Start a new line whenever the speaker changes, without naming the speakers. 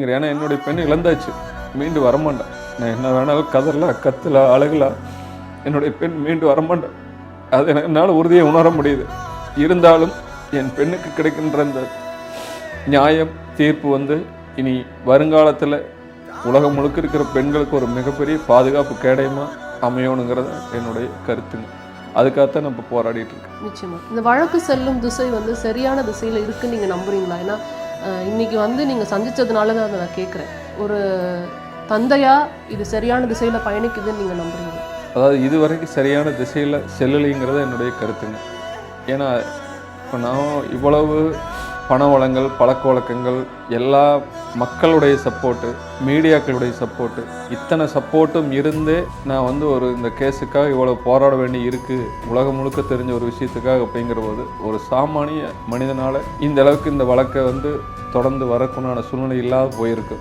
ஏன்னா என்னுடைய பெண் இழந்தாச்சு, மீண்டு வரமாட்டேன். நான் என்ன வேணாலும் கத்தல அழகலாம், என்னுடைய பெண் மீண்டு வரமாட்டேன். அது என்னால் உறுதியை உணர முடியுது. இருந்தாலும் என் பெண்ணுக்கு கிடைக்கின்ற இந்த நியாயம் தீர்ப்பு இனி வருங்காலத்தில் உலகம் முழுக்க இருக்கிற பெண்களுக்கு ஒரு மிகப்பெரிய பாதுகாப்பு கேடயமாக அமையணுங்கிறது என்னுடைய கருத்துங்க. அதுக்காகத்தான் நம்ம போராடிட்டு இருக்கோம்.
நிச்சயமா இந்த வழக்கு செல்லும் திசை சரியான திசையில் இருக்குன்னு நீங்கள் நம்புறீங்களா? ஏன்னா இன்னைக்கு நீங்கள் சந்திச்சதுனால தான் அதை நான் கேட்குறேன். ஒரு தந்தையா இது சரியான திசையில் பயணிக்குதுன்னு நீங்கள் நம்புறீங்களா?
அதாவது இதுவரைக்கும் சரியான திசையில் செல்லலைங்கிறது என்னுடைய கருத்துங்க. ஏன்னா இப்போ நான் இவ்வளவு பண வளங்கள், பழக்க வழக்கங்கள், எல்லா மக்களுடைய சப்போர்ட்டு, மீடியாக்களுடைய சப்போர்ட்டு, இத்தனை சப்போர்ட்டும் இருந்தே நான் இந்த கேஸுக்காக இவ்வளோ போராட வேண்டி இருக்குது, உலகம் முழுக்க தெரிஞ்ச ஒரு விஷயத்துக்காக அப்படிங்கிற போது ஒரு சாமானிய மனிதனால் இந்த அளவுக்கு இந்த வழக்கை தொடர்ந்து வரக்குண்டான சூழ்நிலை இல்லாத போயிருக்கு.